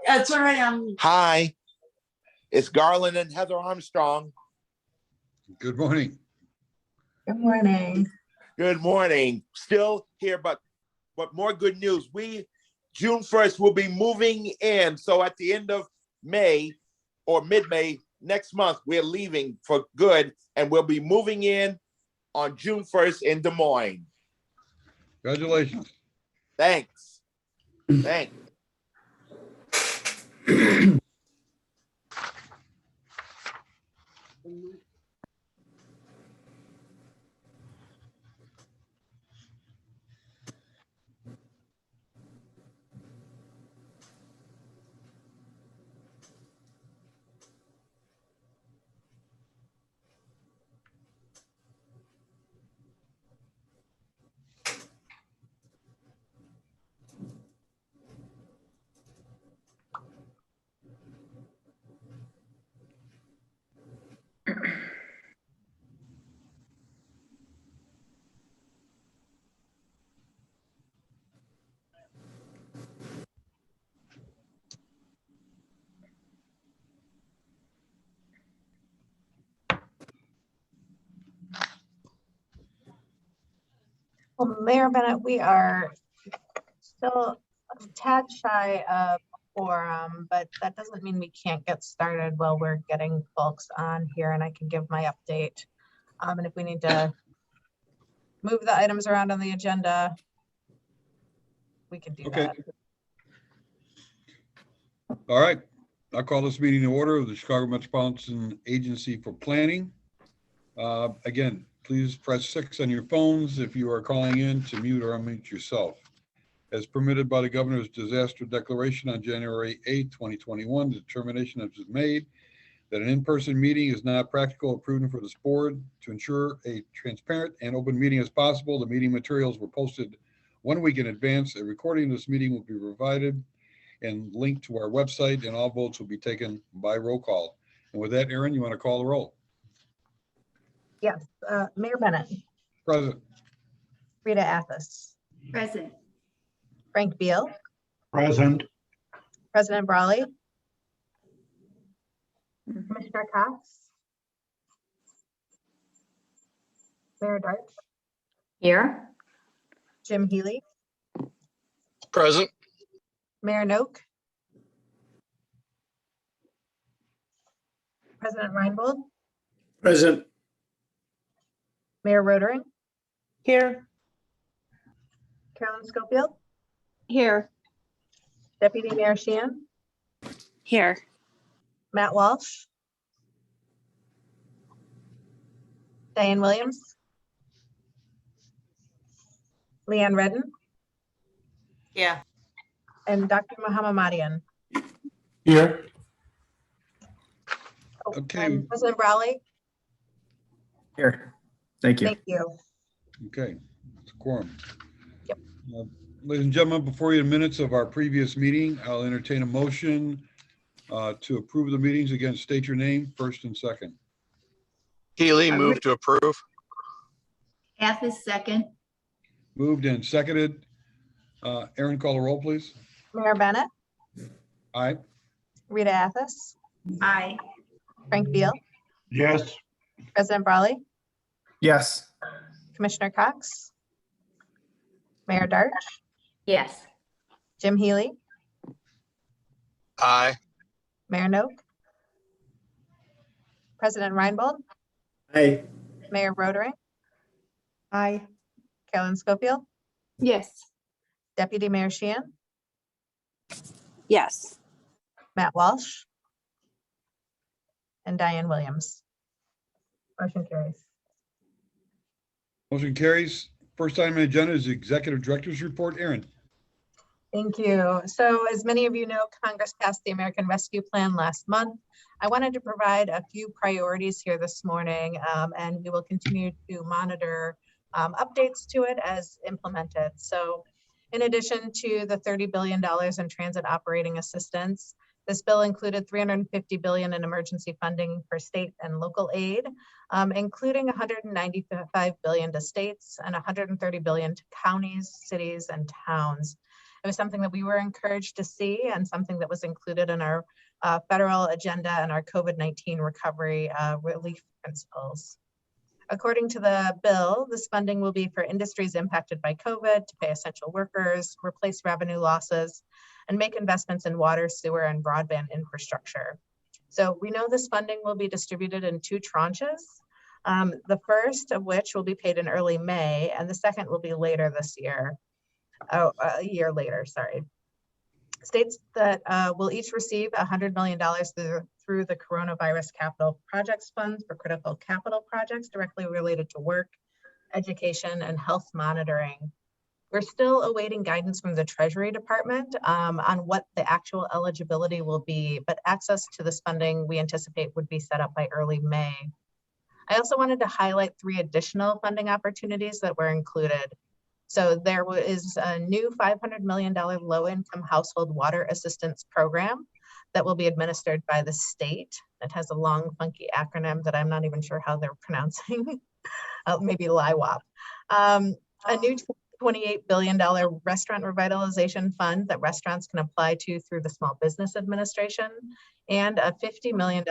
That's all right. Hi, it's Garland and Heather Armstrong. Good morning. Good morning. Good morning. Still here, but more good news. June 1st, will be moving in. So at the end of May or mid-May next month, we're leaving for good, and we'll be moving in on June 1st in Des Moines. Congratulations. Thanks. Thanks. Well, Mayor Bennett, we are still a tad shy of quorum, but that doesn't mean we can't get started while we're getting folks on here, and I can give my update. And if we need to move the items around on the agenda, we can do that. All right. I'll call this meeting to order of the Chicago Metropolitan Agency for Planning. Again, please press 6 on your phones if you are calling in to mute or unmute yourself. As permitted by the governor's disaster declaration on January 8, 2021, the determination has been made that an in-person meeting is not practical or prudent for this board. To ensure a transparent and open meeting as possible, the meeting materials were posted 1 week in advance. A recording of this meeting will be provided and linked to our website, and all votes will be taken by roll call. And with that, Aaron, you want to call the roll? Yes, Mayor Bennett. Present. Rita Athos. Present. Frank Beal. Present. President Brawley. Commissioner Cox. Mayor Dart. Here. Jim Healy. Present. Mayor Noak. President Reinbold. Present. Mayor Rotering. Here. Carolyn Schofield. Here. Deputy Mayor Sheehan. Here. Matt Walsh. Diane Williams. Leanne Redden. Yeah. And Dr. Mohammadian. Here. Oh, Okay. and President Brawley. Here. Thank you. Thank you. Okay. It's a quorum. Yep. Ladies and gentlemen, before you the minutes of our previous meeting, I'll entertain a motion to approve the meetings. Again, state your name first and second. Healy, move to approve. Athos, second. Moved and seconded. Aaron, call the roll, please. Mayor Bennett. Aye. Rita Athos. Aye. Frank Beal. Yes. President Brawley. Yes. Commissioner Cox. Mayor Dart. Yes. Jim Healy. Aye. Mayor Noak. President Reinbold. Aye. Mayor Rotering. Aye. Carolyn Schofield. Yes. Deputy Mayor Sheehan. Yes. Matt Walsh. And Diane Williams. Motion carries. Motion carries. First item on the agenda is the Executive Director's Report. Aaron. Thank you. So as many of you know, Congress passed the American Rescue Plan last month. I wanted to provide a few priorities here this morning, and we will continue to monitor updates to it as implemented. So in addition to the $30 billion in transit operating assistance, this bill included $350 billion in emergency funding for state and local aid, including $195 billion to states and $130 billion to counties, cities, and towns. It was something that we were encouraged to see and something that was included in our federal agenda and our COVID-19 recovery relief principles. According to the bill, this funding will be for industries impacted by COVID to pay essential workers, replace revenue losses, and make investments in water, sewer, and broadband infrastructure. So we know this funding will be distributed in 2 tranches. The first of which will be paid in early May, and the second will be later this year, a year later, sorry. States that will each receive $100 million through the Coronavirus Capital Projects Funds for critical capital projects directly related to work, education, and health monitoring. We're still awaiting guidance from the Treasury Department on what the actual eligibility will be, but access to this funding we anticipate would be set up by early May. I also wanted to highlight 3 additional funding opportunities that were included. So there is a new $500 million low-income household water assistance program that will be administered by the state. It has a long, funky acronym that I'm not even sure how they're pronouncing, maybe LIWAP. A new $28 billion restaurant revitalization fund that restaurants can apply to through the Small Business Administration, and a $50 million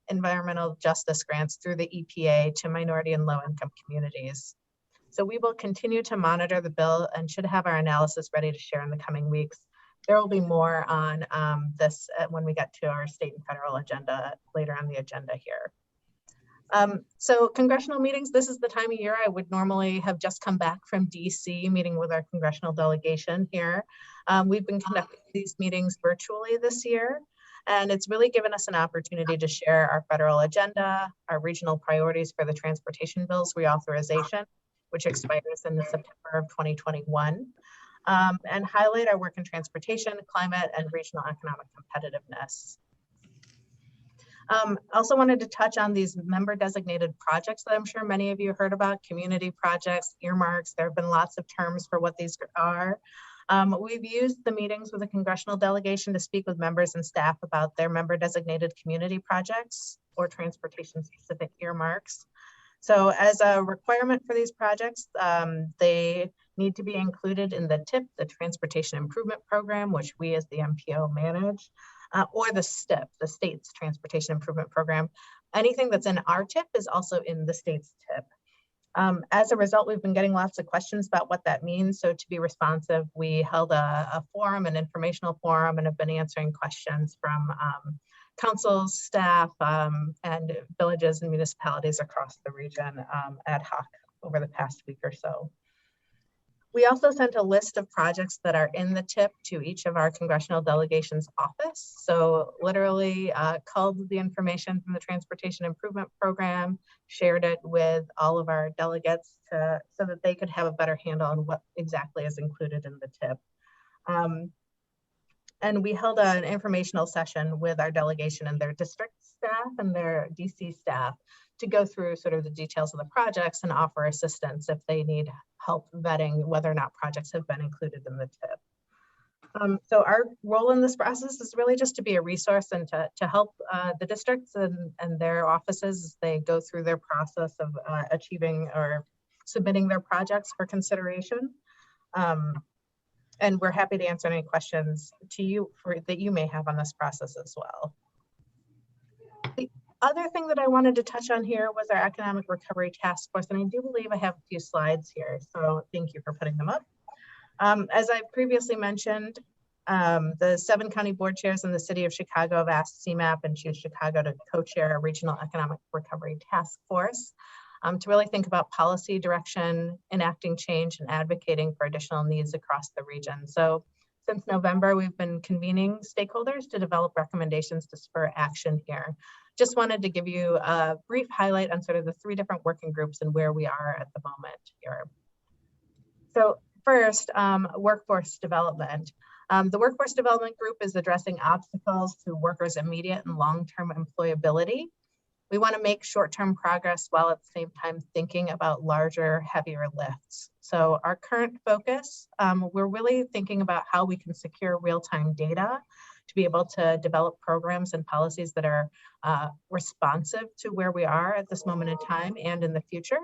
environmental justice grants through the EPA to minority and low-income communities. So we will continue to monitor the bill and should have our analysis ready to share in the coming weeks. There will be more on this when we get to our state and federal agenda later on the agenda here. So congressional meetings, this is the time of year I would normally have just come back from DC meeting with our congressional delegation here. We've been conducting these meetings virtually this year, and it's really given us an opportunity to share our federal agenda, our regional priorities for the transportation bill's reauthorization, which expires in the September of 2021, and highlight our work in transportation, climate, and regional economic competitiveness. Also wanted to touch on these member designated projects that I'm sure many of you heard about, community projects, earmarks. There have been lots of terms for what these are. We've used the meetings with the congressional delegation to speak with members and staff about their member designated community projects or transportation specific earmarks. So as a requirement for these projects, they need to be included in the TIP, the Transportation Improvement Program, which we as the MPO manage, or the STIP, the State's Transportation Improvement Program. Anything that's in our TIP is also in the state's TIP. As a result, we've been getting lots of questions about what that means. So to be responsive, we held a forum, an informational forum, and have been answering questions from councils, staff, and villages and municipalities across the region ad hoc over the past week or so. We also sent a list of projects that are in the TIP to each of our congressional delegations' office. So literally culled the information from the Transportation Improvement Program, shared it with all of our delegates so that they could have a better handle on what exactly is included in the TIP. And we held an informational session with our delegation and their district staff and their DC staff to go through sort of the details of the projects and offer assistance if they need help vetting whether or not projects have been included in the TIP. So our role in this process is really just to be a resource and to help the districts and their offices as they go through their process of achieving or submitting their projects for consideration. And we're happy to answer any questions that you may have on this process as well. The other thing that I wanted to touch on here was our Economic Recovery Task Force, and I do believe I have a few slides here, so thank you for putting them up. As I previously mentioned, the 7 county board chairs in the city of Chicago have asked CMAP and Choose Chicago to co-chair a regional economic recovery task force to really think about policy direction, enacting change, and advocating for additional needs across the region. So since November, we've been convening stakeholders to develop recommendations to spur action here. Just wanted to give you a brief highlight on sort of the 3 different working groups and where we are at the moment here. So first, workforce development. The workforce development group is addressing obstacles to workers' immediate and long-term employability. We want to make short-term progress while at the same time thinking about larger, heavier lifts. So our current focus, we're really thinking about how we can secure real-time data to be able to develop programs and policies that are responsive to where we are at this moment in time and in the future.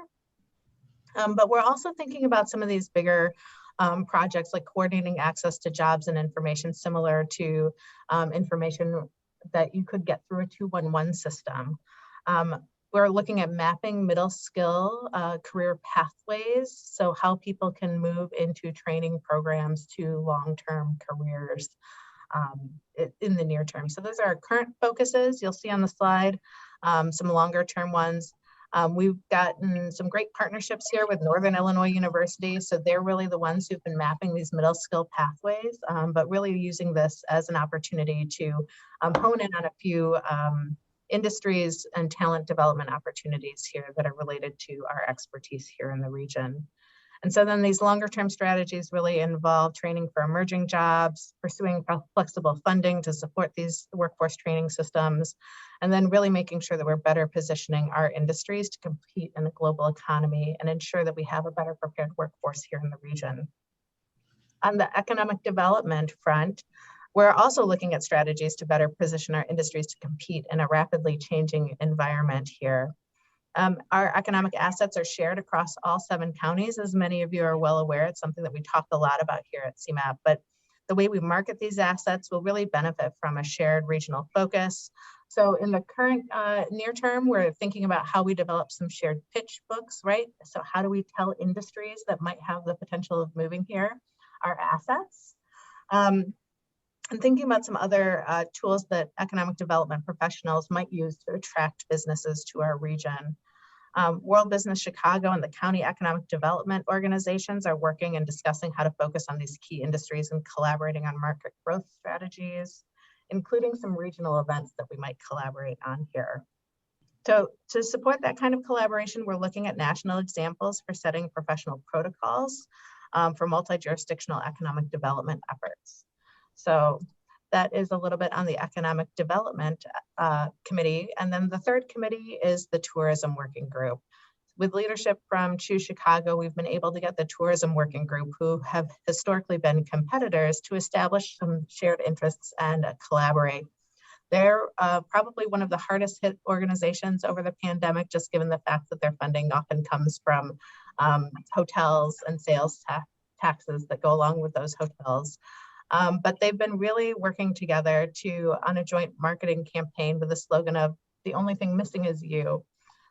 But we're also thinking about some of these bigger projects like coordinating access to jobs and information similar to information that you could get through a 211 system. We're looking at mapping middle skill career pathways, so how people can move into training programs to long-term careers in the near term. So those are our current focuses. You'll see on the slide some longer term ones. We've gotten some great partnerships here with Northern Illinois University. So they're really the ones who've been mapping these middle skill pathways, but really using this as an opportunity to hone in on a few industries and talent development opportunities here that are related to our expertise here in the region. And so then these longer term strategies really involve training for emerging jobs, pursuing flexible funding to support these workforce training systems, and then really making sure that we're better positioning our industries to compete in the global economy and ensure that we have a better prepared workforce here in the region. On the economic development front, we're also looking at strategies to better position our industries to compete in a rapidly changing environment here. Our economic assets are shared across all 7 counties. As many of you are well aware, it's something that we talk a lot about here at CMAP, but the way we market these assets will really benefit from a shared regional focus. So in the current near term, we're thinking about how we develop some shared pitch books, right? So how do we tell industries that might have the potential of moving here our assets? And thinking about some other tools that economic development professionals might use to attract businesses to our region. World Business Chicago and the county economic development organizations are working and discussing how to focus on these key industries and collaborating on market growth strategies, including some regional events that we might collaborate on here. So to support that kind of collaboration, we're looking at national examples for setting professional protocols for multi-jurisdictional economic development efforts. So that is a little bit on the Economic Development Committee. And then the third committee is the Tourism Working Group. With leadership from Choose Chicago, we've been able to get the Tourism Working Group, who have historically been competitors, to establish some shared interests and collaborate. They're probably one of the hardest hit organizations over the pandemic, just given the fact that their funding often comes from hotels and sales taxes that go along with those hotels. But they've been really working together on a joint marketing campaign with the slogan of "The only thing missing is you."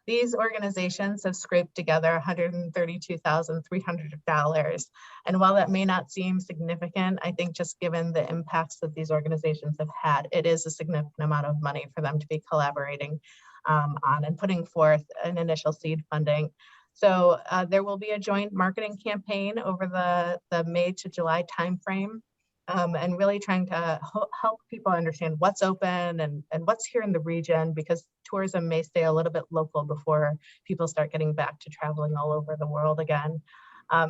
These organizations have scraped together $132,300. And while that may not seem significant, I think just given the impacts that these organizations have had, it is a significant amount of money for them to be collaborating on and putting forth an initial seed funding. So there will be a joint marketing campaign over the May to July timeframe. And really trying to help people understand what's open and what's here in the region, because tourism may stay a little bit local before people start getting back to traveling all over the world again.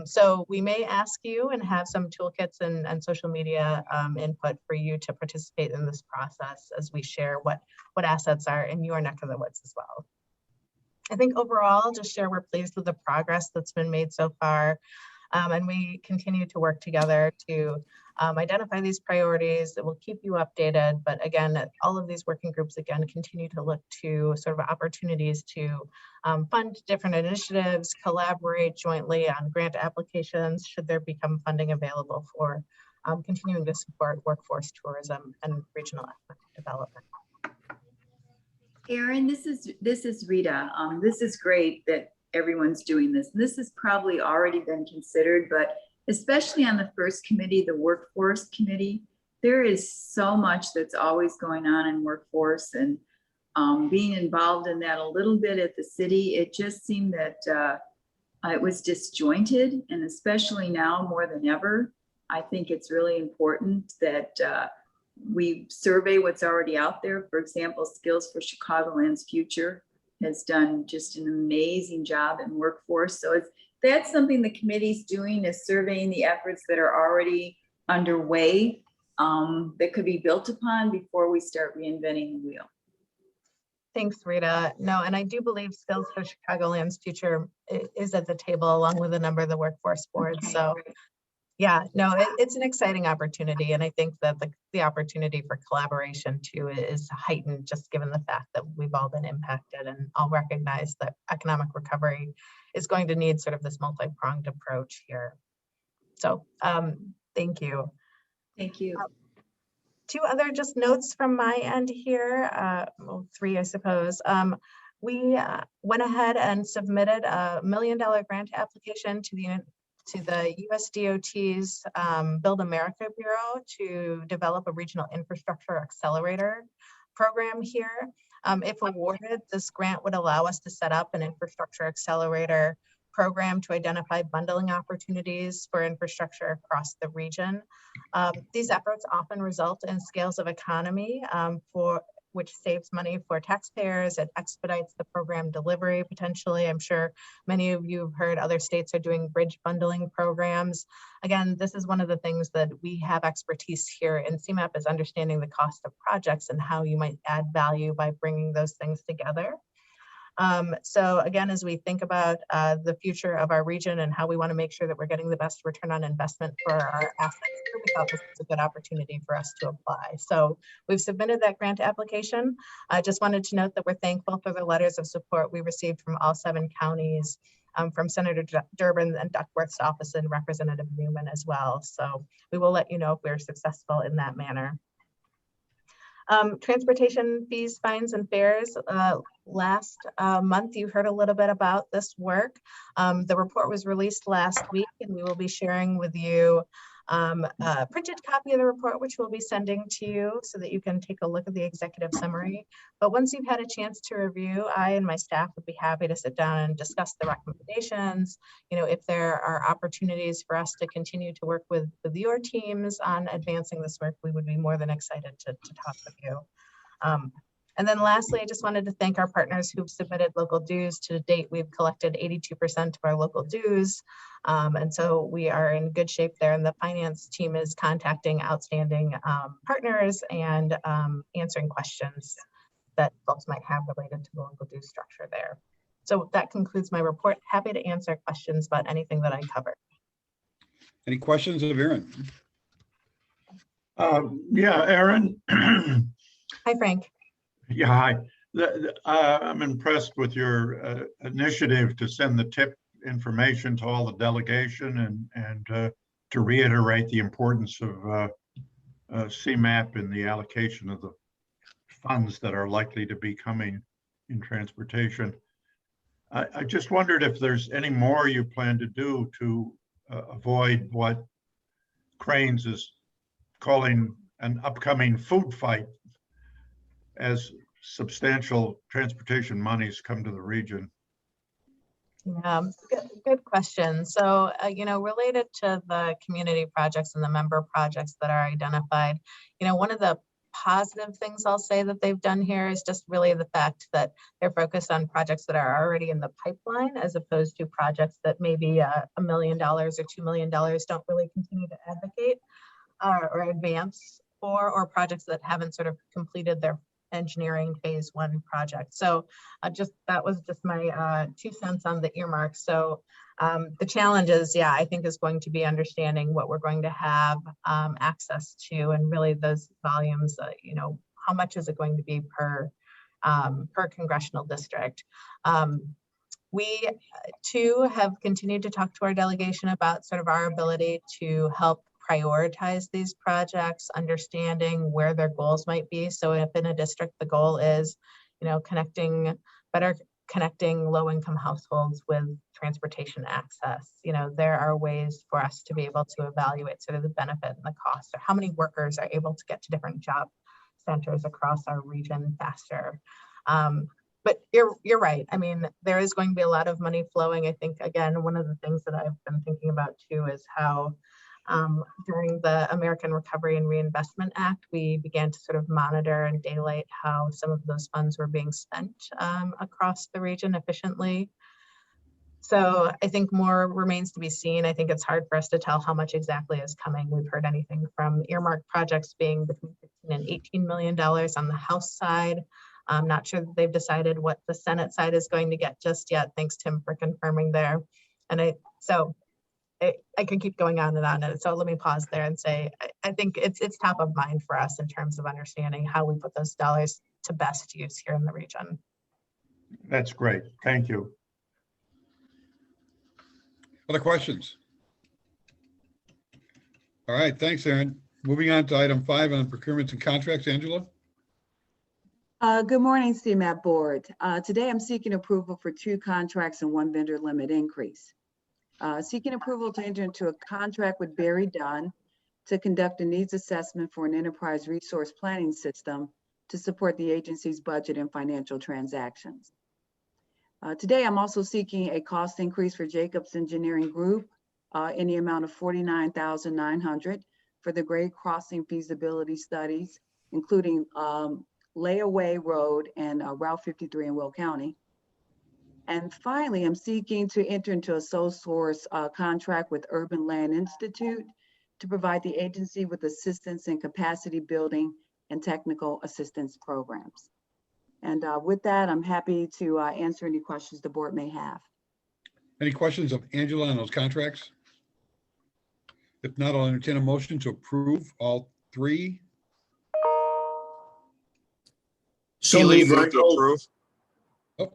So we may ask you and have some toolkits and social media input for you to participate in this process as we share what assets are in your neck of the woods as well. I think overall, just share we're pleased with the progress that's been made so far. And we continue to work together to identify these priorities that will keep you updated. But again, all of these working groups, again, continue to look to sort of opportunities to fund different initiatives, collaborate jointly on grant applications, should there become funding available for continuing to support workforce tourism and regional economic development. Erin, this is Rita. This is great that everyone's doing this. And this has probably already been considered, but especially on the first committee, the workforce committee, there is so much that's always going on in workforce, and being involved in that a little bit at the city, it just seemed that it was disjointed. And especially now more than ever, I think it's really important that we survey what's already out there. For example, Skills for Chicagoland's Future has done just an amazing job in workforce. So that's something the committee's doing, is surveying the efforts that are already underway that could be built upon before we start reinventing the wheel. Thanks, Rita. No, and I do believe Skills for Chicagoland's Future is at the table along with a number of the workforce boards. Okay. So yeah, no, it's an exciting opportunity. And I think that the opportunity for collaboration too is heightened, just given the fact that we've all been impacted and all recognize that economic recovery is going to need sort of this multi-pronged approach here. So thank you. Thank you. Two other just notes from my end here, well, three, I suppose. We went ahead and submitted a $1 million grant application to the USDOT's Build America Bureau to develop a regional infrastructure accelerator program here. If awarded, this grant would allow us to set up an infrastructure accelerator program to identify bundling opportunities for infrastructure across the region. These efforts often result in scales of economy which saves money for taxpayers. It expedites the program delivery potentially. I'm sure many of you have heard other states are doing bridge bundling programs. Again, this is one of the things that we have expertise here in CMAP is understanding the cost of projects and how you might add value by bringing those things together. So again, as we think about the future of our region and how we want to make sure that we're getting the best return on investment for our assets, we thought this was a good opportunity for us to apply. So we've submitted that grant application. I just wanted to note that we're thankful for the letters of support we received from all 7 counties, from Senator Durbin and Duckworth's office and Representative Newman as well. So we will let you know if we're successful in that manner. Transportation fees, fines, and fares. Last month, you heard a little bit about this work. The report was released last week, and we will be sharing with you a printed copy of the report, which we'll be sending to you so that you can take a look at the executive summary. But once you've had a chance to review, I and my staff would be happy to sit down and discuss the recommendations. You know, if there are opportunities for us to continue to work with your teams on advancing this work, we would be more than excited to talk with you. And then lastly, I just wanted to thank our partners who've submitted local dues. To date, we've collected 82% of our local dues. And so we are in good shape there. And the finance team is contacting outstanding partners and answering questions that folks might have related to the local dues structure there. So that concludes my report. Happy to answer questions about anything that I covered. Any questions of Aaron? Yeah, Aaron. Hi, Frank. Yeah, hi. I'm impressed with your initiative to send the tip information to all the delegation and to reiterate the importance of CMAP in the allocation of the funds that are likely to be coming in transportation. I just wondered if there's any more you plan to do to avoid what Cranes is calling an upcoming food fight as substantial transportation monies come to the region. Yeah, good question. So, you know, related to the community projects and the member projects that are identified, you know, one of the positive things I'll say that they've done here is just really the fact that they're focused on projects that are already in the pipeline, as opposed to projects that maybe $1 million or $2 million don't really continue to advocate or advance for, or projects that haven't sort of completed their engineering phase 1 project. So that was just my 2 cents on the earmarks. So the challenge is, yeah, I think is going to be understanding what we're going to have access to, and really those volumes, you know, how much is it going to be per congressional district. We too have continued to talk to our delegation about sort of our ability to help prioritize these projects, understanding where their goals might be. So if in a district, the goal is, you know, better connecting low-income households with transportation access, you know, there are ways for us to be able to evaluate sort of the benefit and the cost, or how many workers are able to get to different job centers across our region faster. But you're right. I mean, there is going to be a lot of money flowing. I think, again, one of the things that I've been thinking about too is how during the American Recovery and Reinvestment Act, we began to sort of monitor and daylight how some of those funds were being spent across the region efficiently. So I think more remains to be seen. I think it's hard for us to tell how much exactly is coming. We've heard anything from earmarked projects being between $15 and $18 million on the House side. I'm not sure that they've decided what the Senate side is going to get just yet. Thanks, Tim, for confirming there. And I can keep going on and on. So let me pause there and say, I think it's top of mind for us in terms of understanding how we put those dollars to best use here in the region. That's great. Thank you. Other questions? All right, thanks, Aaron. Moving on to item 5 on procurements and contracts, Angela. Good morning, CMAP Board. Today I'm seeking approval for 2 contracts and 1 vendor limit increase. Seeking approval to enter into a contract with Barry Dunn to conduct a needs assessment for an enterprise resource planning system to support the agency's budget and financial transactions. Today I'm also seeking a cost increase for Jacobs Engineering Group in the amount of $49,900 for the grade crossing feasibility studies, including Layaway Road and Route 53 in Will County. And finally, I'm seeking to enter into a sole source contract with Urban Land Institute to provide the agency with assistance in capacity building and technical assistance programs. And with that, I'm happy to answer any questions the board may have. Any questions of Angela on those contracts? If not, I'll entertain a motion to approve all 3. So Healy moved, moved to Reinbold. approve. Oh.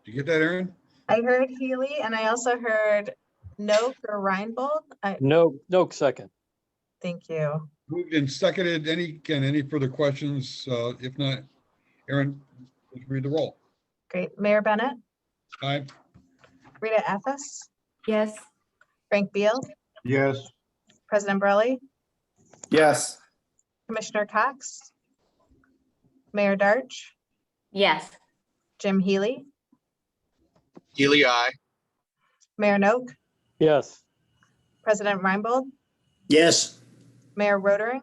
Did you get that, Aaron? I heard Healy and I also heard Noak or Reinbold. No, second. Thank you. Moved and seconded. Any further questions? If not, Aaron, please read the roll. Great. Mayor Bennett, Aye. Rita Effes, Yes. Frank Beal, Yes. President Burley, Yes. Commissioner Cox, Mayor Darch, Yes. Jim Healy, Healy, aye. Mayor Noak, Yes. President Reinbold, Yes. Mayor Rotering.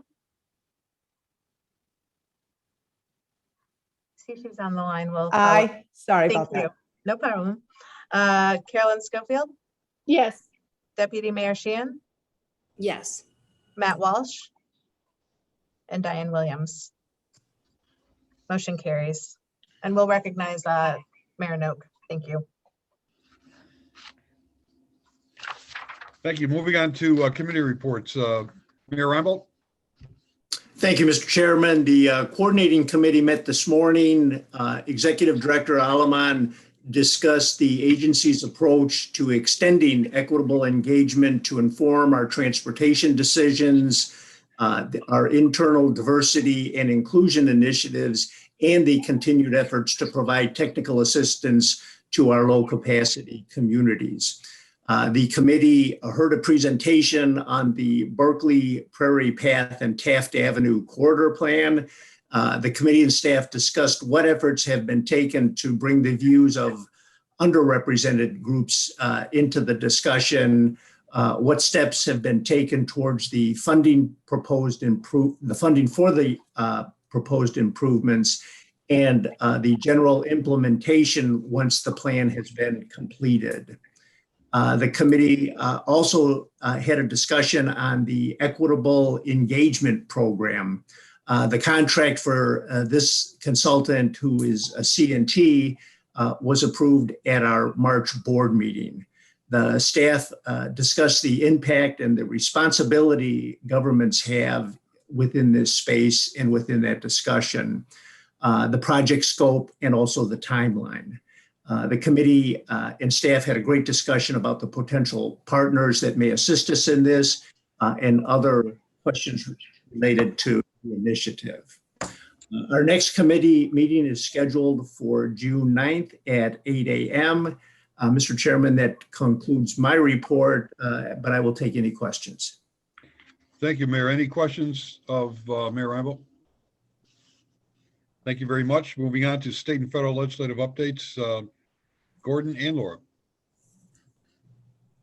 See if she's on the line. We'll follow. Aye, sorry Thank about you. that. No problem. Carolyn Schofield, Yes. Deputy Mayor Sheehan, Yes. Matt Walsh, and Diane Williams. Motion carries. And we'll recognize Mayor Noak. Thank you. Thank you. Moving on to committee reports. Mayor Reinbold? Thank you, Mr. Chairman. The coordinating committee met this morning. Executive Director Alaman discussed the agency's approach to extending equitable engagement to inform our transportation decisions, our internal diversity and inclusion initiatives, and the continued efforts to provide technical assistance to our low capacity communities. The committee heard a presentation on the Berkeley Prairie Path and Taft Avenue corridor plan. The committee and staff discussed what efforts have been taken to bring the views of underrepresented groups into the discussion, what steps have been taken towards the funding for the proposed improvements, and the general implementation once the plan has been completed. The committee also had a discussion on the Equitable Engagement Program. The contract for this consultant, who is a CNT, was approved at our March board meeting. The staff discussed the impact and the responsibility governments have within this space and within that discussion, the project scope, and also the timeline. The committee and staff had a great discussion about the potential partners that may assist us in this and other questions related to the initiative. Our next committee meeting is scheduled for June 9th at 8 a.m. Mr. Chairman, that concludes my report, but I will take any questions. Thank you, Mayor. Any questions of Mayor Reinbold? Thank you very much. Moving on to state and federal legislative updates. Gordon and Laura.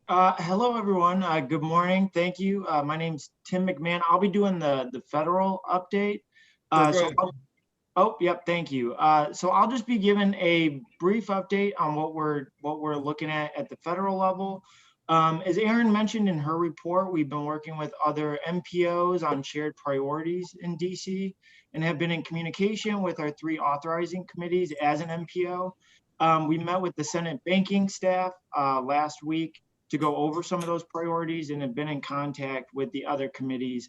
Hello, everyone. Good morning. Thank you. My name's Tim McMahon. I'll be doing the federal update. Thank you. So I'll just be giving a brief update on what we're looking at the federal level. As Erin mentioned in her report, we've been working with other MPOs on shared priorities in DC and have been in communication with our 3 authorizing committees as an MPO. We met with the Senate banking staff last week to go over some of those priorities and have been in contact with the other committees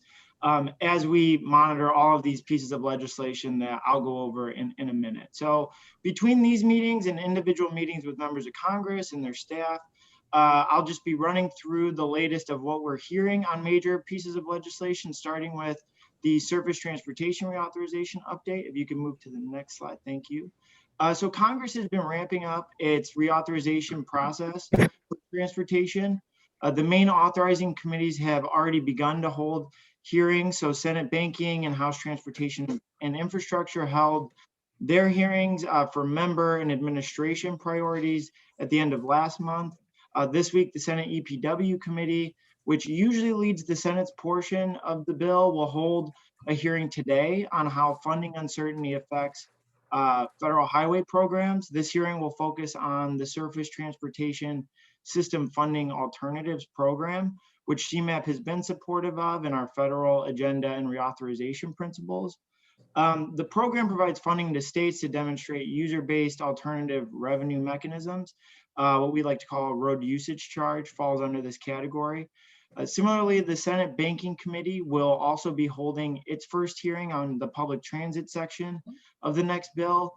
as we monitor all of these pieces of legislation that I'll go over in a minute. So between these meetings and individual meetings with members of Congress and their staff, I'll just be running through the latest of what we're hearing on major pieces of legislation, starting with the surface transportation reauthorization update. If you can move to the next slide, thank you. So Congress has been ramping up its reauthorization process for transportation. The main authorizing committees have already begun to hold hearings. So Senate Banking and House Transportation and Infrastructure held their hearings for member and administration priorities at the end of last month. This week, the Senate EPW committee, which usually leads the Senate's portion of the bill, will hold a hearing today on how funding uncertainty affects federal highway programs. This hearing will focus on the Surface Transportation System Funding Alternatives Program, which CMAP has been supportive of in our federal agenda and reauthorization principles. The program provides funding to states to demonstrate user-based alternative revenue mechanisms. What we like to call a road usage charge falls under this category. Similarly, the Senate Banking Committee will also be holding its first hearing on the public transit section of the next bill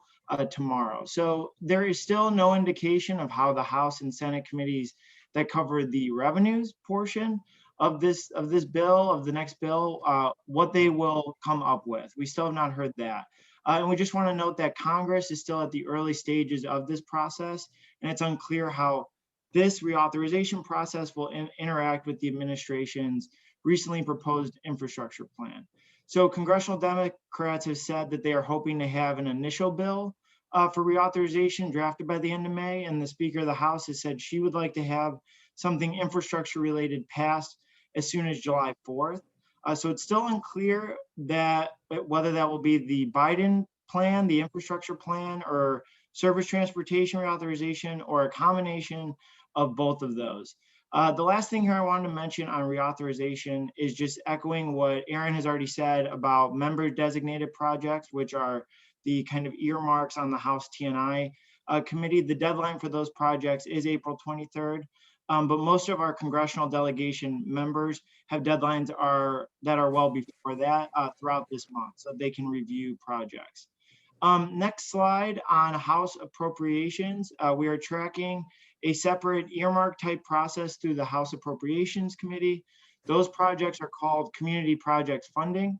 tomorrow. So there is still no indication of how the House and Senate committees that cover the revenues portion of this bill, of the next bill, what they will come up with. We still have not heard that. And we just want to note that Congress is still at the early stages of this process, and it's unclear how this reauthorization process will interact with the administration's recently proposed infrastructure plan. So congressional Democrats have said that they are hoping to have an initial bill for reauthorization drafted by the end of May, and the Speaker of the House has said she would like to have something infrastructure related passed as soon as July 4th. So it's still unclear that whether that will be the Biden plan, the infrastructure plan, or surface transportation reauthorization, or a combination of both of those. The last thing here I wanted to mention on reauthorization is just echoing what Aaron has already said about member designated projects, which are the kind of earmarks on the House T&I committee. The deadline for those projects is April 23rd. But most of our congressional delegation members have deadlines that are well before that throughout this month, so they can review projects. Next slide on House Appropriations. We are tracking a separate earmark type process through the House Appropriations Committee. Those projects are called community projects funding.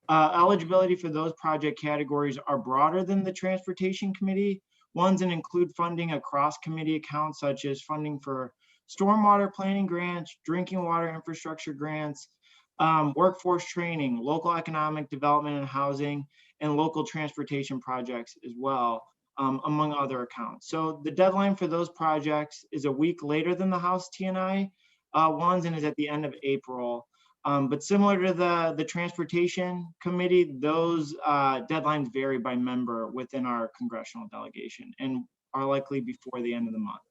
Eligibility for those project categories are broader than the Transportation Committee ones and include funding across committee accounts, such as funding for stormwater planning grants, drinking water infrastructure grants, workforce training, local economic development and housing, and local transportation projects as well, among other accounts. So the deadline for those projects is a week later than the House T&I ones and is at the end of April. But similar to the Transportation Committee, those deadlines vary by member within our congressional delegation and are likely before the end of the month.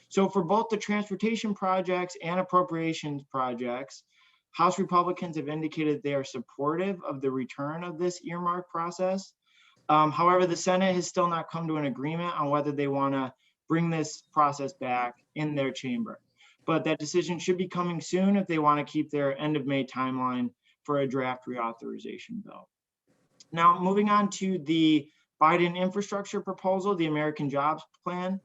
So for both the transportation projects and appropriations projects, House Republicans have indicated they are supportive of the return of this earmark process. However, the Senate has still not come to an agreement on whether they want to bring this process back in their chamber. But that decision should be coming soon if they want to keep their end of May timeline for a draft reauthorization bill. Now, moving on to the Biden infrastructure proposal, the American Jobs Plan.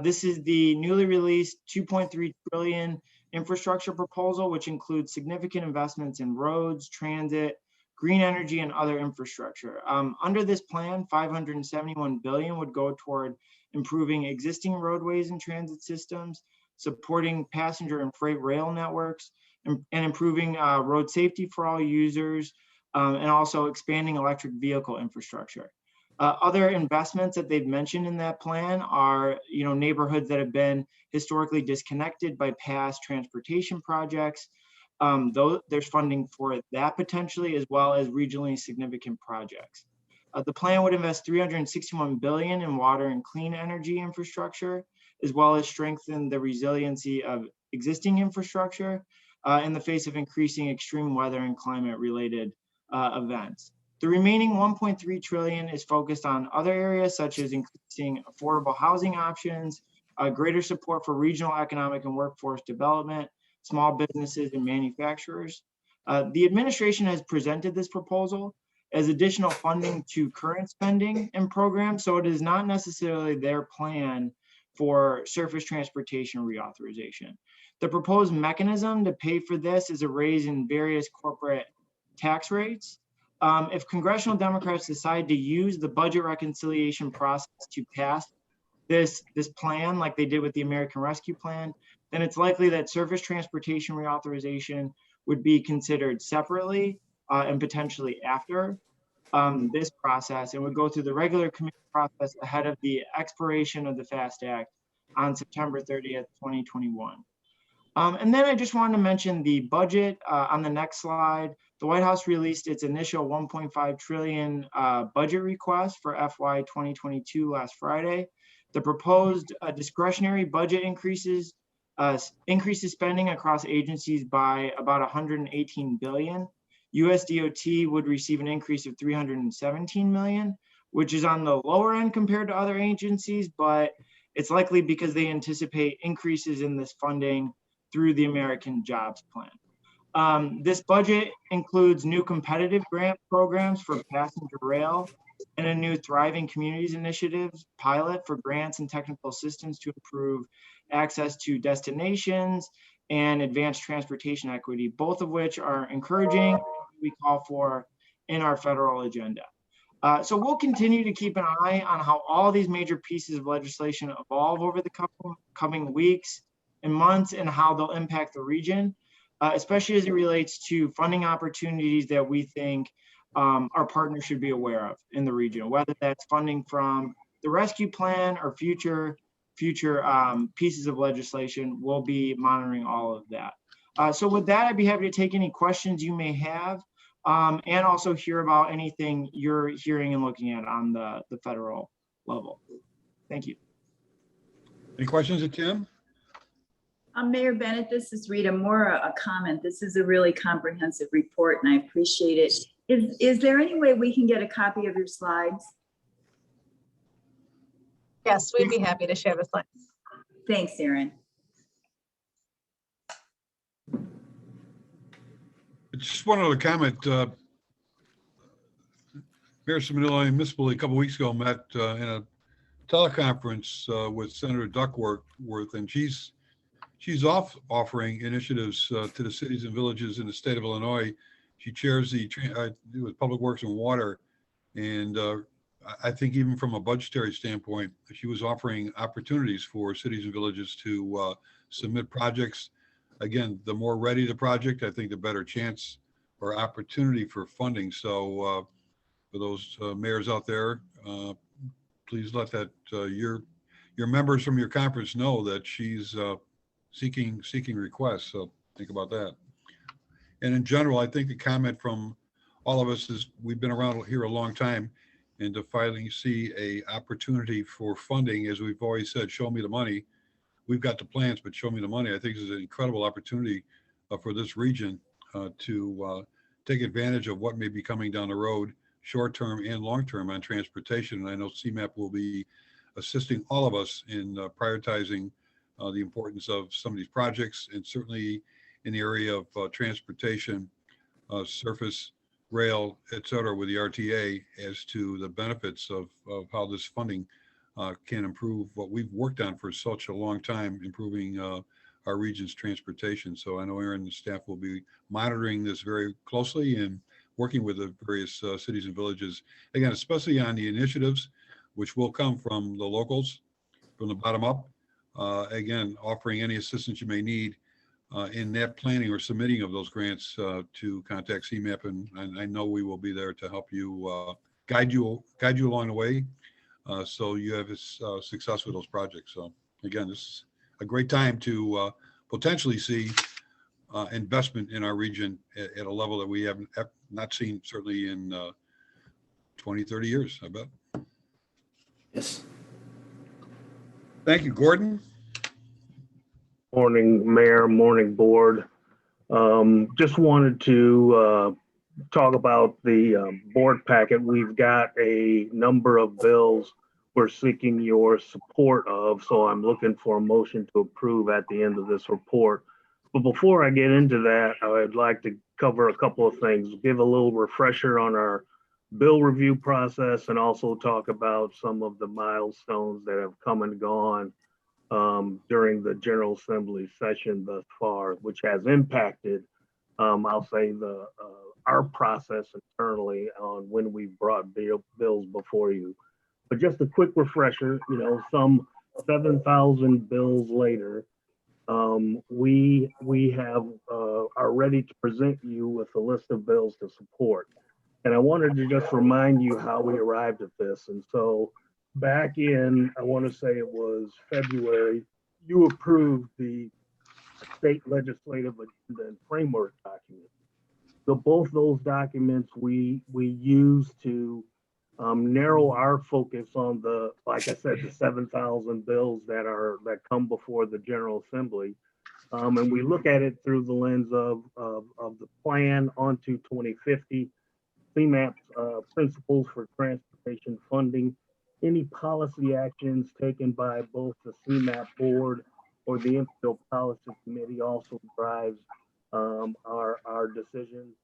This is the newly released $2.3 trillion infrastructure proposal, which includes significant investments in roads, transit, green energy, and other infrastructure. Under this plan, $571 billion would go toward improving existing roadways and transit systems, supporting passenger and freight rail networks, and improving road safety for all users, and also expanding electric vehicle infrastructure. Other investments that they've mentioned in that plan are, neighborhoods that have been historically disconnected by past transportation projects. Though there's funding for that potentially, as well as regionally significant projects. The plan would invest $361 billion in water and clean energy infrastructure, as well as strengthen the resiliency of existing infrastructure in the face of increasing extreme weather and climate-related events. The remaining $1.3 trillion is focused on other areas such as increasing affordable housing options, greater support for regional economic and workforce development, small businesses and manufacturers. The administration has presented this proposal as additional funding to current spending and programs, so it is not necessarily their plan for surface transportation reauthorization. The proposed mechanism to pay for this is a raise in various corporate tax rates. If congressional Democrats decide to use the budget reconciliation process to pass this plan like they did with the American Rescue Plan, then it's likely that surface transportation reauthorization would be considered separately and potentially after this process, and would go through the regular committee process ahead of the expiration of the FAST Act on September 30th, 2021. And then I just wanted to mention the budget on the next slide. The White House released its initial 1.5 trillion budget request for FY 2022 last Friday. The proposed discretionary budget increases spending across agencies by about 118 billion. USDOT would receive an increase of 317 million, which is on the lower end compared to other agencies, but it's likely because they anticipate increases in this funding through the American Jobs Plan. This budget includes new competitive grant programs for passenger rail and a new Thriving Communities Initiative pilot for grants and technical assistance to improve access to destinations and advanced transportation equity, both of which are encouraging, we call for in our federal agenda. So we'll continue to keep an eye on how all these major pieces of legislation evolve over the coming weeks and months, and how they'll impact the region, especially as it relates to funding opportunities that we think our partners should be aware of in the region, whether that's funding from the rescue plan or future pieces of legislation. We'll be monitoring all of that. So with that, I'd be happy to take any questions you may have, and also hear about anything you're hearing and looking at on the federal level. Thank you. Any questions of Tim? Mayor Bennett, this is Rita. More a comment. This is a really comprehensive report, and I appreciate it. Is there any way we can get a copy of your slides? Yes, we'd be happy to share the slides. Thanks, Erin. Just one other comment. Mayor Simonelli and Miss Bully a couple weeks ago met in a teleconference with Senator Duckworth, and she's offering initiatives to the cities and villages in the state of Illinois. She chairs the with Public Works and Water, and I think even from a budgetary standpoint, she was offering opportunities for cities and villages to submit projects. Again, the more ready the project, I think the better chance or opportunity for funding. So for those mayors out there, please let that your members from your conference know that she's seeking requests. So think about that. And in general, I think the comment from all of us is we've been around here a long time, and to finally see a opportunity for funding, as we've always said, show me the money. We've got the plans, but show me the money. I think this is an incredible opportunity for this region to take advantage of what may be coming down the road, short-term and long-term, on transportation. And I know CMAP will be assisting all of us in prioritizing the importance of some of these projects, and certainly in the area of transportation, surface, rail, et cetera, with the RTA, as to the benefits of how this funding can improve what we've worked on for such a long time, improving our region's transportation. So I know Aaron and the staff will be monitoring this very closely and working with the various cities and villages, again, especially on the initiatives, which will come from the locals, from the bottom up. Again, offering any assistance you may need in that planning or submitting of those grants to contact CMAP, and I know we will be there to help you, guide you along the way, so you have success with those projects. So again, this is a great time to potentially see investment in our region at a level that we have not seen certainly in 20, 30 years, I bet. Yes. Thank you, Gordon. Morning, Mayor, morning, Board. Just wanted to talk about the board packet. We've got a number of bills we're seeking your support of, so I'm looking for a motion to approve at the end of this report. But before I get into that, I'd like to cover a couple of things, give a little refresher on our bill review process, and also talk about some of the milestones that have come and gone during the General Assembly session thus far, which has impacted, I'll say, our process internally on when we brought bills before you. But just a quick refresher, some 7,000 bills later, we are ready to present you with a list of bills to support. And I wanted to just remind you how we arrived at this. And so back in, I want to say it was February, you approved the state legislative agenda and framework document. So both those documents we use to narrow our focus on like I said, the 7,000 bills that come before the General Assembly. And we look at it through the lens of the plan onto 2050, CMAP principles for transportation funding, any policy actions taken by both the CMAP board or the MPO policy committee also drives our decisions.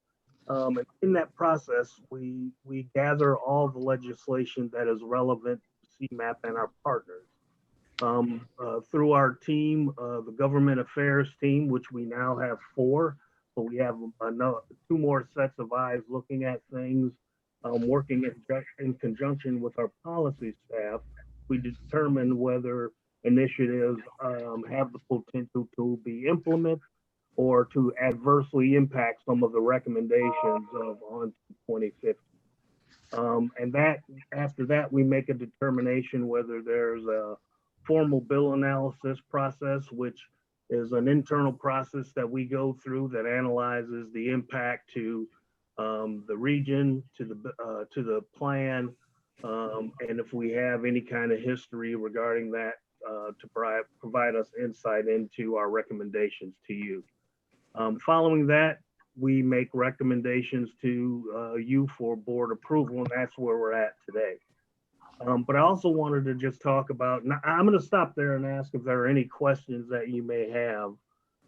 And in that process, we gather all the legislation that is relevant to CMAP and our partners. Through our team, the government affairs team, which we now have 4, but we have 2 more sets of eyes looking at things, working in conjunction with our policy staff, we determine whether initiatives have the potential to be implemented or to adversely impact some of the recommendations of on 2050. And that after that, we make a determination whether there's a formal bill analysis process, which is an internal process that we go through that analyzes the impact to the region, to the plan, and if we have any kind of history regarding that, to provide us insight into our recommendations to you. Following that, we make recommendations to you for board approval, and that's where we're at today. But I also wanted to just talk about, now I'm going to stop there and ask if there are any questions that you may have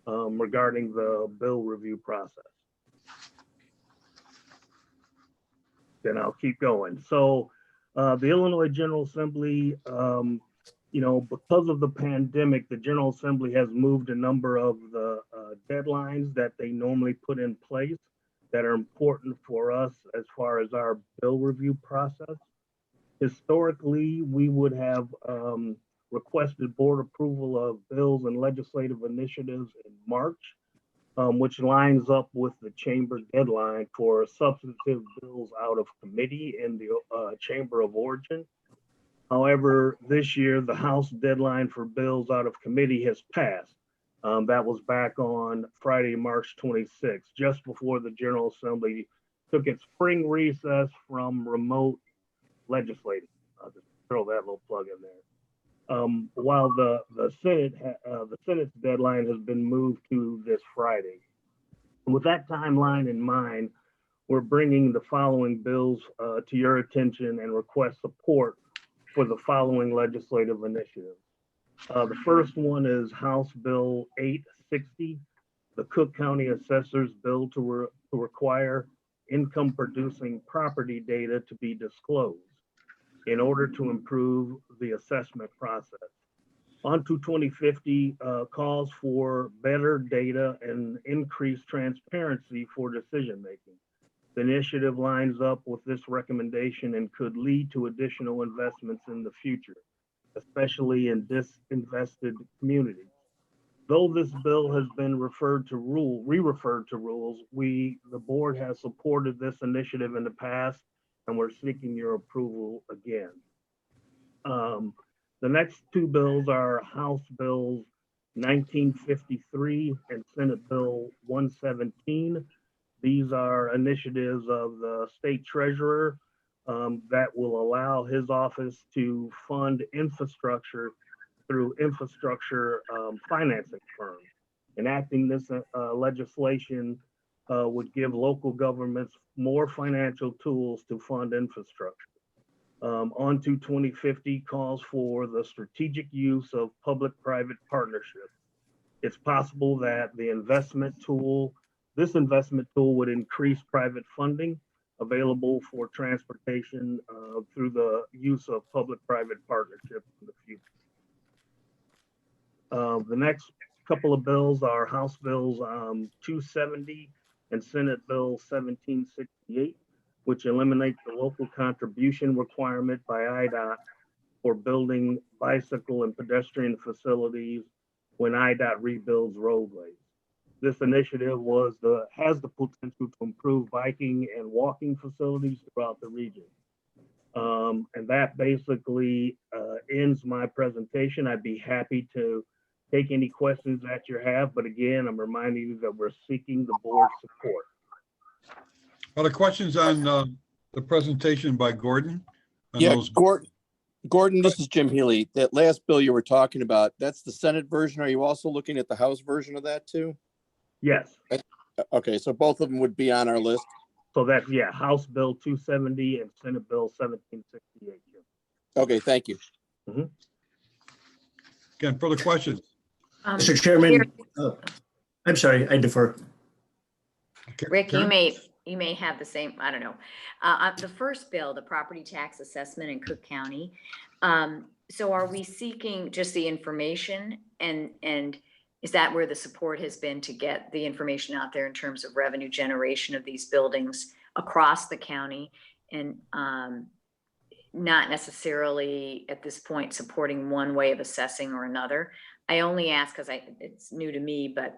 regarding the bill review process. Then I'll keep going. So the Illinois General Assembly, because of the pandemic, the General Assembly has moved a number of the deadlines that they normally put in place that are important for us as far as our bill review process. Historically, we would have requested board approval of bills and legislative initiatives in March, which lines up with the chamber deadline for substantive bills out of committee in the chamber of origin. However, this year, the House deadline for bills out of committee has passed. That was back on Friday, March 26th, just before the General Assembly took its spring recess from remote legislating. I'll just throw that little plug in there. While the Senate's deadline has been moved to this Friday. With that timeline in mind, we're bringing the following bills to your attention and request support for the following legislative initiatives. The first one is House Bill 860, the Cook County Assessor's Bill to require income producing property data to be disclosed in order to improve the assessment process. Onto 2050 calls for better data and increased transparency for decision making. The initiative lines up with this recommendation and could lead to additional investments in the future, especially in disinvested communities. Though this bill has been re-referred to rules, the board has supported this initiative in the past, and we're seeking your approval again. The next 2 bills are House Bills 1953 and Senate Bill 117. These are initiatives of the state treasurer that will allow his office to fund infrastructure through infrastructure financing firms. Enacting this legislation would give local governments more financial tools to fund infrastructure. Onto 2050 calls for the strategic use of public-private partnerships. It's possible that this investment tool would increase private funding available for transportation through the use of public-private partnerships in the future. The next couple of bills are House Bills 270 and Senate Bill 1768, which eliminate the local contribution requirement by IDOT for building bicycle and pedestrian facilities when IDOT rebuilds roadways. This initiative has the potential to improve biking and walking facilities throughout the region. And that basically ends my presentation. I'd be happy to take any questions that you have, but again, I'm reminding you that we're seeking the board's support. Other questions on the presentation by Gordon? On Yeah, those- Gordon, this is Jim Healy. That last bill you were talking about, that's the Senate version. Are you also looking at the House version of that too? Yes, Okay, so both of them would be on our list. so that's, yeah, House Bill 270 and Senate Bill 1768. Okay, thank you. Again, further questions? Mr. Chairman, I'm sorry, I defer. Rick, Karen? you may have the same, I don't know. The first bill, the property tax assessment in Cook County. So are we seeking just the information and is that where the support has been to get the information out there in terms of revenue generation of these buildings across the county and not necessarily at this point supporting one way of assessing or another? I only ask because it's new to me, but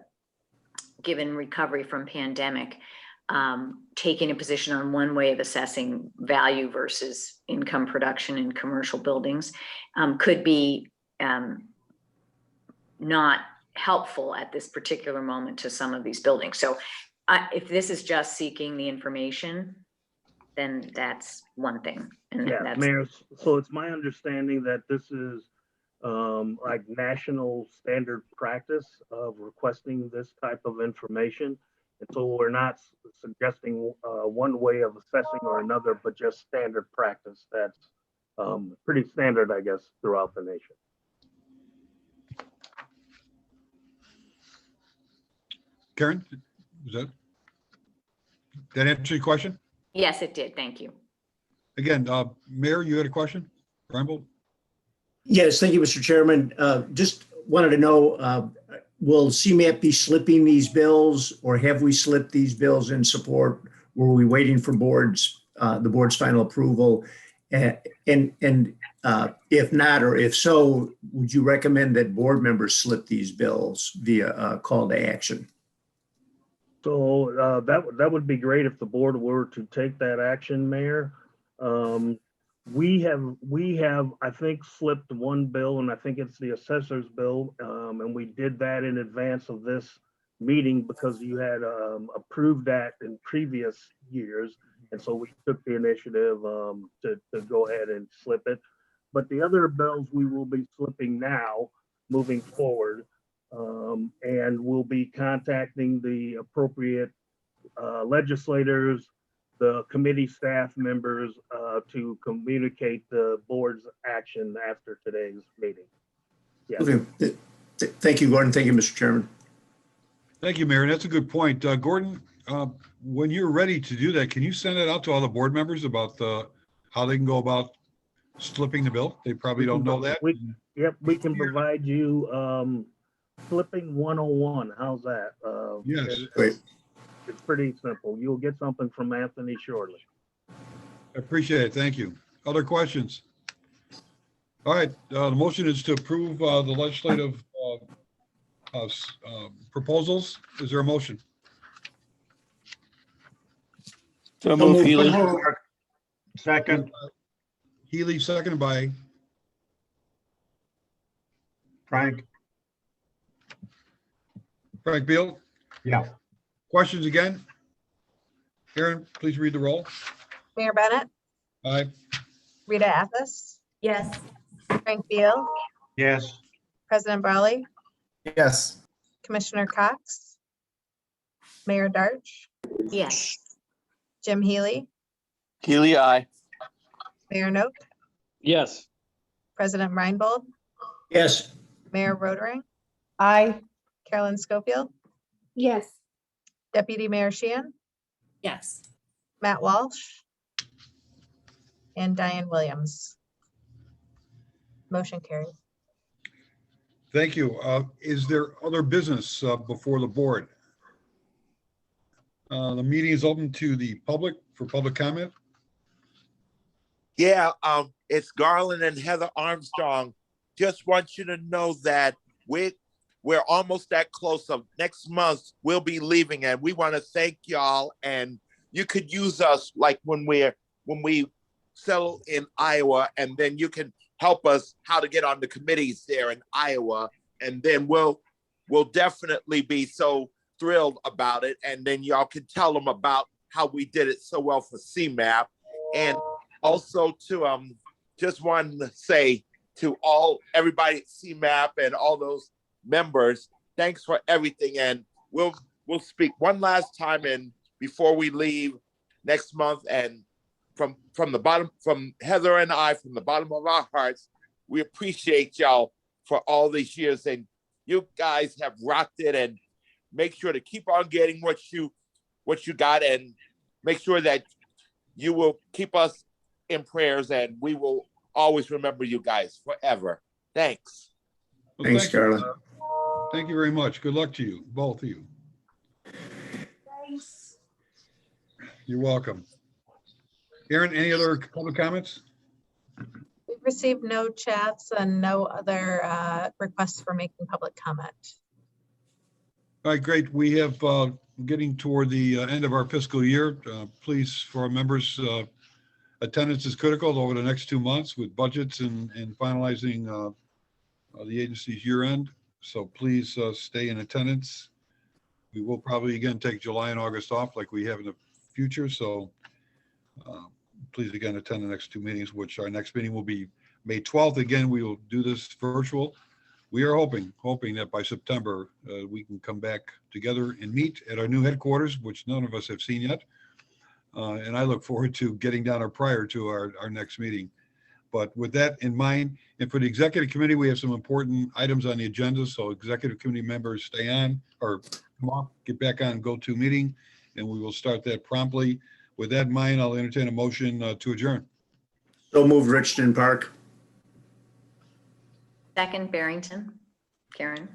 given recovery from pandemic, taking a position on one way of assessing value versus income production in commercial buildings could be not helpful at this particular moment to some of these buildings. So if this is just seeking the information, then that's one thing. And Yeah, that's, Mayor, so it's my understanding that this is like national standard practice of requesting this type of information. And so we're not suggesting one way of assessing or another, but just standard practice that's pretty standard, I guess, throughout the nation. Karen, that answer your question? yes, it did. Thank you. Again, Mayor, you had a question? Reinbold? Yes, thank you, Mr. Chairman. Just wanted to know, will CMAP be slipping these bills or have we slipped these bills in support? Were we waiting for the board's final approval? And if not, or if so, would you recommend that board members slip these bills via a call to action? So that would be great if the board were to take that action, Mayor. We have, I think, slipped one bill, and I think it's the assessor's bill. And we did that in advance of this meeting because you had approved that in previous years. And so we took the initiative to go ahead and slip it. But the other bills we will be slipping now moving forward. And we'll be contacting the appropriate legislators, the committee staff members to communicate the board's action after today's meeting. Yeah. Okay. Thank you, Gordon. Thank you, Mr. Chairman. Thank you, Mayor. That's a good point. Gordon, when you're ready to do that, can you send it out to all the board members about how they can go about slipping the bill? They probably don't know that. Yep, we can provide you flipping 101. How's that? Yes. Great. It's pretty simple. You'll get something from Anthony shortly. I appreciate it. Thank you. Other questions? All right, the motion is to approve the legislative proposals. Is there a motion? So move, Healy. Second, Healy, seconded by Frank. Frank Beal. Yeah. Questions again? Karen, please read the roll. Mayor Bennett, Aye. Rita Athos, Yes. Frank Beal, Yes. President Brawley, Yes. Commissioner Cox, Mayor Darch, Yes. Jim Healy, Healy, aye. Mayor Noak, Yes. President Reinbold, Yes. Mayor Rodering, Aye. Carolyn Schofield, Yes. Deputy Mayor Sheehan, Yes. Matt Walsh, and Diane Williams. Motion carries. Thank you. Is there other business before the board? The meeting is open to the public for public comment. Yeah, it's Garland and Heather Armstrong. Just want you to know that we're almost that close. Of next month we'll be leaving, and we want to thank y'all. And you could use us like when we settle in Iowa, and then you can help us how to get on the committees there in Iowa, and then we'll definitely be so thrilled about it. And then y'all can tell them about how we did it so well for CMAP. And also to just wanted to say to everybody at CMAP and all those members, thanks for everything. And we'll speak one last time and before we leave next month. And from Heather and I, from the bottom of our hearts, we appreciate y'all for all these years. And you guys have rocked it, and make sure to keep on getting what you got, and make sure that you will keep us in prayers, and we will always remember you guys forever. Thanks. Well, Thanks, thank you. Garland. Thank you very much. Good luck to you, both of you. Thanks. You're welcome. Aaron, any other public comments? We've received no chats and no other requests for making public comment. All right, great. We have getting toward the end of our fiscal year. Please, for our members, attendance is critical over the next 2 months with budgets and finalizing the agency's year end. So please stay in attendance. We will probably again take July and August off like we have in the future. So please again attend the next 2 meetings, which our next meeting will be May 12th. Again, we will do this virtual. We are hoping that by September, we can come back together and meet at our new headquarters, which none of us have seen yet. And I look forward to getting down there prior to our next meeting. But with that in mind, and for the executive committee, we have some important items on the agenda. So executive committee members stay on or come off, get back on go-to meeting, and we will start that promptly. With that in mind, I'll entertain a motion to adjourn. So moved, Richardson Park. Second, Barrington. Karen.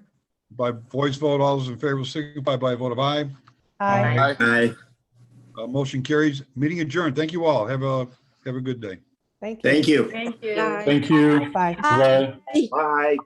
By voice vote, all those in favor will signify by a vote of aye. Aye. Aye. Motion carries. Meeting adjourned. Thank you all. Have a good day. Thank you. Thank you. Thank you. Bye. Thank you. Bye. Bye. Bye.